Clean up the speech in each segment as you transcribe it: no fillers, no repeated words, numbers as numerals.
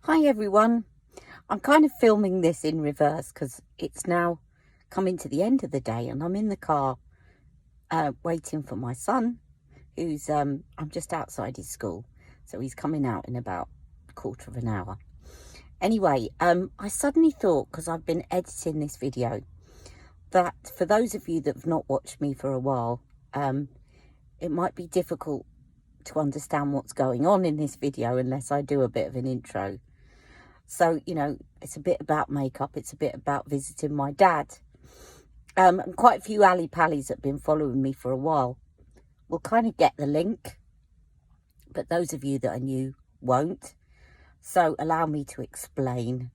Hi everyone, I'm kind of filming this in reverse because it's now coming to the end of the day and I'm in the car waiting for my son who's, I'm just outside his school, so he's coming out in about a quarter of an hour. Anyway, I suddenly thought, because I've been editing this video, that for those of you that have not watched me for a while, it might be difficult to understand what's going on in this video unless I do a bit of an intro. So, you know, it's a bit about makeup. It's a bit about visiting my dad. And quite a few Ali Pallies that have been following me for a while will kind of get the link. But those of you that are new won't. So allow me to explain.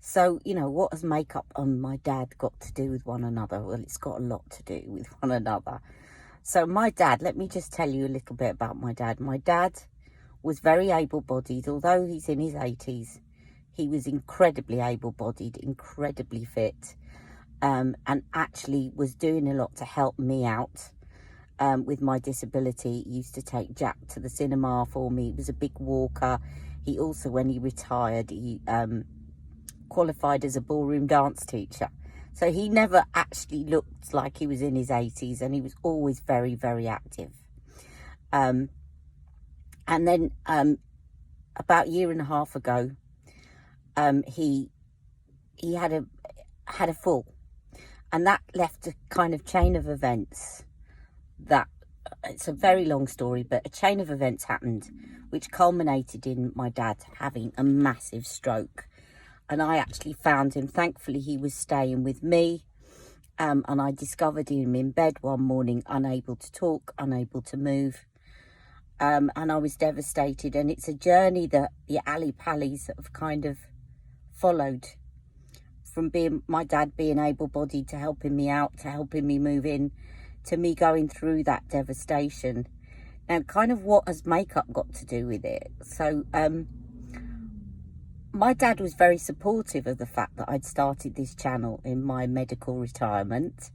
So, you know, what has makeup and my dad got to do with one another? Well, it's got a lot to do with one another. So my dad, let me just tell you a little bit about my dad. My dad was very able-bodied, although he's in his 80s. He was incredibly able-bodied, incredibly fit, and actually was doing a lot to help me out with my disability. He used to take Jack to the cinema for me. He was a big walker. He also, when he retired, he qualified as a ballroom dance teacher. So he never actually looked like he was in his 80s, and he was always very, very active. And then about a year and a half ago, he had a fall, and that left a kind of chain of events that, it's a very long story, but a chain of events happened which culminated in my dad having a massive stroke. And I actually found him. Thankfully he was staying with me, and I discovered him in bed one morning, unable to talk, unable to move. And I was devastated, and it's a journey that the Ali Pallies have kind of followed, from being my dad being able-bodied to helping me out, to helping me move in, to me going through that devastation. Now, kind of what has makeup got to do with it? So my dad was very supportive of the fact that I'd started this channel in my medical retirement,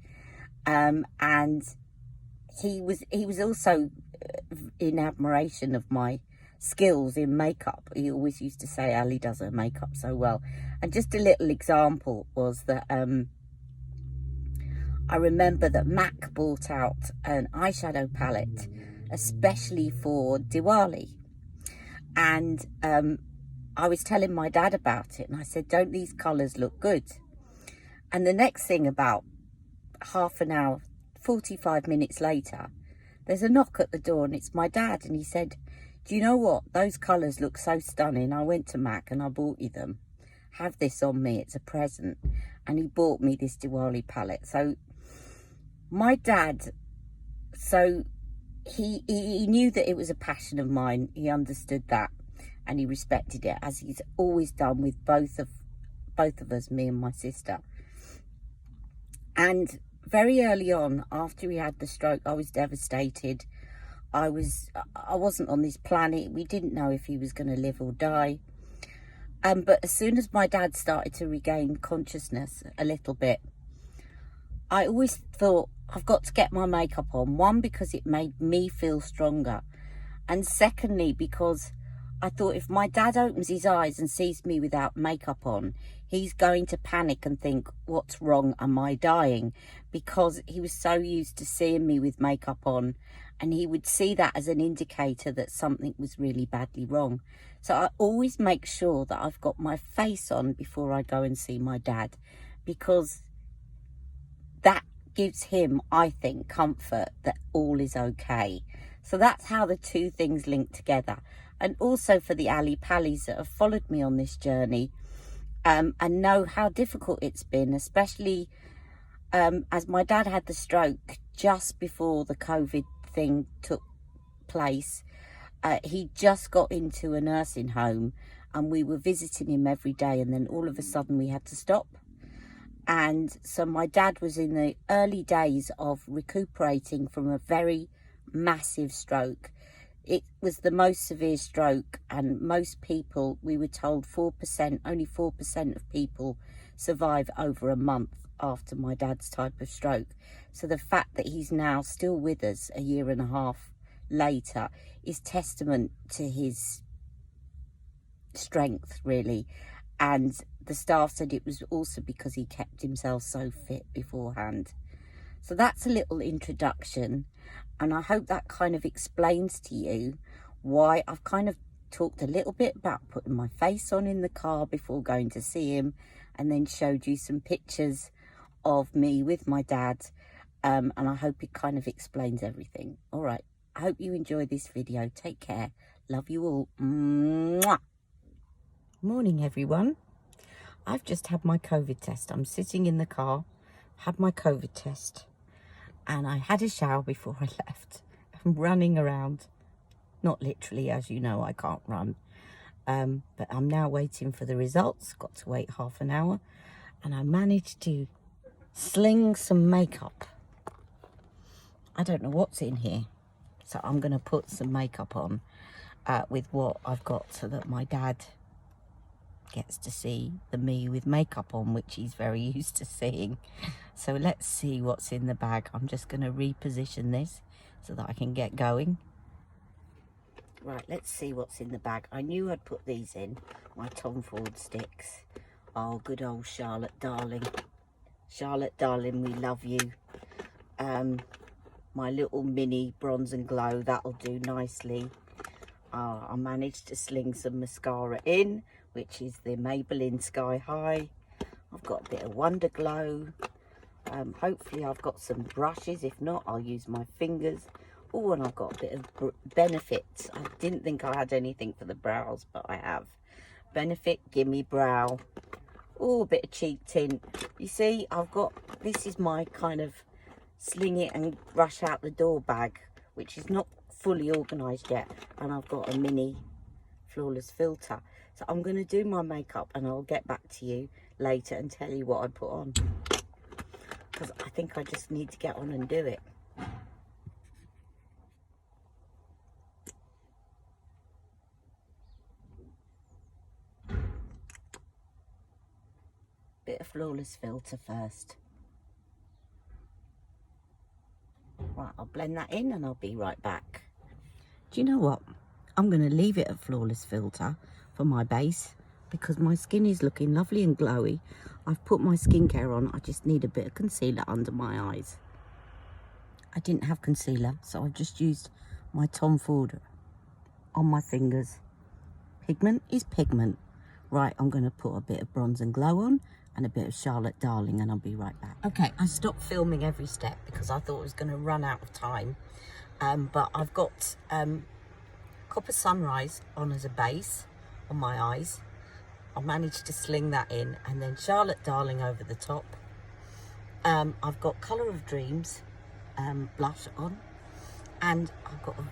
and he was also in admiration of my skills in makeup. He always used to say Ali does her makeup so well. And just a little example was that I remember that MAC brought out an eyeshadow palette especially for Diwali, and I was telling my dad about it, and I said, don't these colours look good? And the next thing, about half an hour, 45 minutes later, there's a knock at the door, and it's my dad, and he said, do you know what? Those colours look so stunning. I went to MAC and I bought you them. Have this on me. It's a present. And he bought me this Diwali palette. So my dad, so he knew that it was a passion of mine. He understood that, and he respected it, as he's always done with both of us, me and my sister. And very early on, after he had the stroke, I was devastated. I wasn't on this planet. We didn't know if he was going to live or die. But as soon as my dad started to regain consciousness a little bit, I always thought, I've got to get my makeup on. One, because it made me feel stronger. And secondly, because I thought, if my dad opens his eyes and sees me without makeup on, he's going to panic and think, what's wrong? Am I dying? Because he was so used to seeing me with makeup on, and he would see that as an indicator that something was really badly wrong. So I always make sure that I've got my face on before I go and see my dad, because that gives him, I think, comfort that all is okay. So that's how the two things link together. And also for the Ali Pallies that have followed me on this journey, and know how difficult it's been, especially as my dad had the stroke just before the COVID thing took place. He just got into a nursing home, and we were visiting him every day, and then all of a sudden we had to stop. And so my dad was in the early days of recuperating from a very massive stroke. It was the most severe stroke, and most people, we were told 4%, only 4% of people survive over a month after my dad's type of stroke. So the fact that he's now still with us a year and a half later is testament to his strength, really. And the staff said it was also because he kept himself so fit beforehand. So that's a little introduction, and I hope that kind of explains to you why I've kind of talked a little bit about putting my face on in the car before going to see him, and then showed you some pictures of me with my dad, and I hope it kind of explains everything. All right, I hope you enjoy this video. Take care. Love you all. Mwah. Morning, everyone. I've just had my COVID test. I'm sitting in the car, had my COVID test, and I had a shower before I left. I'm running around. Not literally, as you know, I can't run. But I'm now waiting for the results. Got to wait half an hour. And I managed to sling some makeup. I don't know what's in here. So I'm going to put some makeup on with what I've got so that my dad gets to see the me with makeup on, which he's very used to seeing. So let's see what's in the bag. I'm just going to reposition this so that I can get going. Right, let's see what's in the bag. I knew I'd put these in, my Tom Ford sticks. Oh, good old Charlotte, darling. Charlotte, darling, we love you. My little mini bronze and glow, that'll do nicely. I managed to sling some mascara in, which is the Maybelline Sky High. I've got a bit of Wonder Glow. Hopefully I've got some brushes. If not, I'll use my fingers. Oh, and I've got a bit of Benefit. I didn't think I had anything for the brows, but I have. Benefit Gimme Brow. Oh, a bit of cheek tint. You see, I've got, this is my kind of sling it and rush out the door bag, which is not fully organised yet. And I've got a mini flawless filter. So I'm going to do my makeup and I'll get back to you later and tell you what I put on. Because I think I just need to get on and do it. Bit of flawless filter first. Right, I'll blend that in and I'll be right back. Do you know what? I'm going to leave it at flawless filter for my base because my skin is looking lovely and glowy. I've put my skincare on. I just need a bit of concealer under my eyes. I didn't have concealer, so I've just used my Tom Ford on my fingers. Pigment is pigment. Right, I'm going to put a bit of bronze and glow on and a bit of Charlotte Darling, and I'll be right back. Okay, I stopped filming every step because I thought I was going to run out of time. But I've got Copper Sunrise on as a base on my eyes. I managed to sling that in, and then Charlotte Darling over the top. I've got Colour of Dreams blush on, and I've got a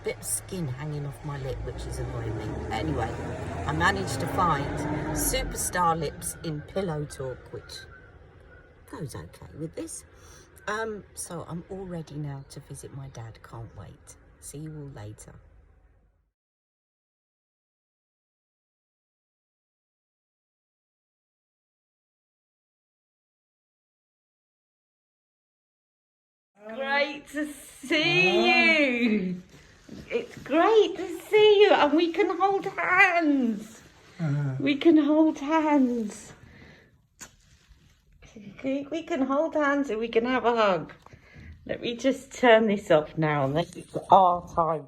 bit of skin hanging off my lip, which is annoying me. Anyway, I managed to find Superstar Lips in Pillow Talk, which goes okay with this. So I'm all ready now to visit my dad. Can't wait. See you all later. Great to see you. It's great to see you, and we can hold hands. We can hold hands. We can hold hands and we can have a hug. Let me just turn this off now, and this is our time.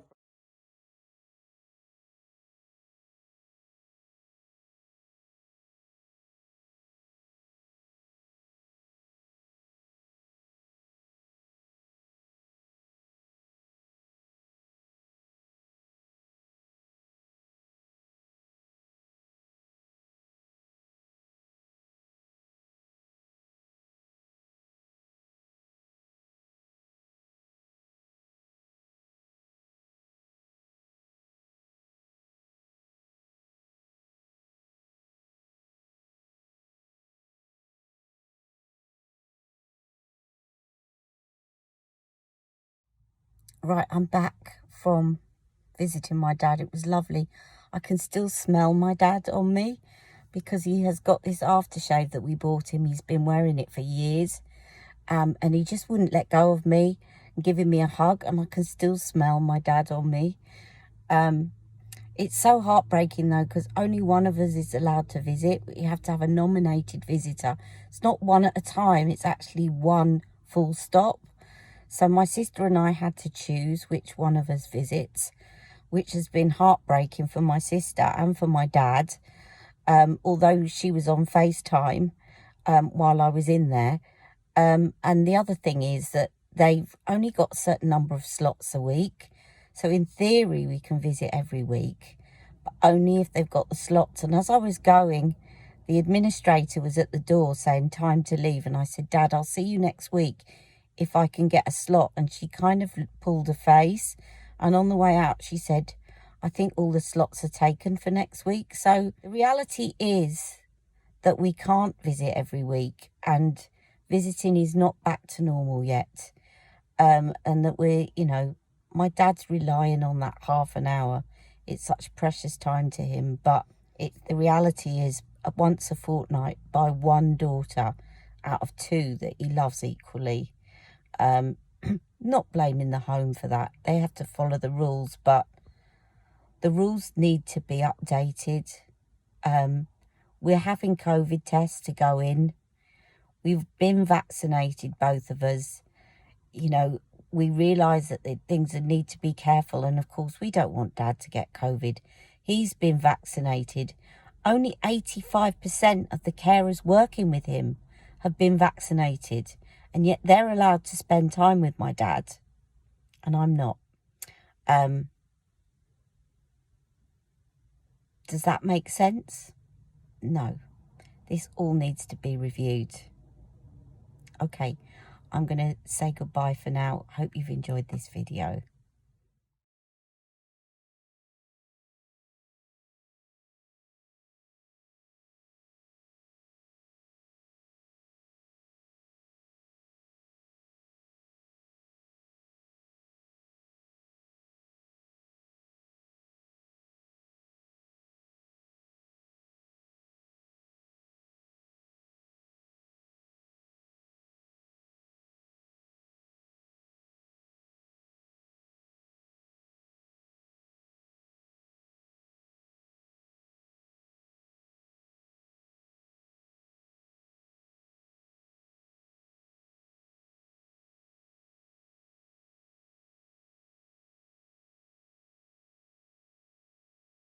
Right, I'm back from visiting my dad. It was lovely. I can still smell my dad on me because he has got this aftershave that we bought him. He's been wearing it for years, and he just wouldn't let go of me and giving me a hug, and I can still smell my dad on me. It's so heartbreaking though, because only one of us is allowed to visit. You have to have a nominated visitor. It's not one at a time, it's actually one full stop. So my sister and I had to choose which one of us visits, which has been heartbreaking for my sister and for my dad. Although she was on FaceTime while I was in there. And the other thing is that they've only got a certain number of slots a week. So in theory, we can visit every week, but only if they've got the slots. And as I was going, the administrator was at the door saying, time to leave. And I said, Dad, I'll see you next week if I can get a slot. And she kind of pulled a face. And on the way out, she said, I think all the slots are taken for next week. So the reality is that we can't visit every week, and visiting is not back to normal yet. And that we're, you know, my dad's relying on that half an hour. It's such precious time to him, but the reality is once a fortnight by one daughter out of two that he loves equally. Not blaming the home for that. They have to follow the rules, but the rules need to be updated. We're having COVID tests to go in. We've been vaccinated, both of us. You know, we realise that the things that need to be careful. And of course, we don't want Dad to get COVID. He's been vaccinated. Only 85% of the carers working with him have been vaccinated. And yet they're allowed to spend time with my dad. And I'm not. Does that make sense? No. This all needs to be reviewed. Okay, I'm going to say goodbye for now. Hope you've enjoyed this video.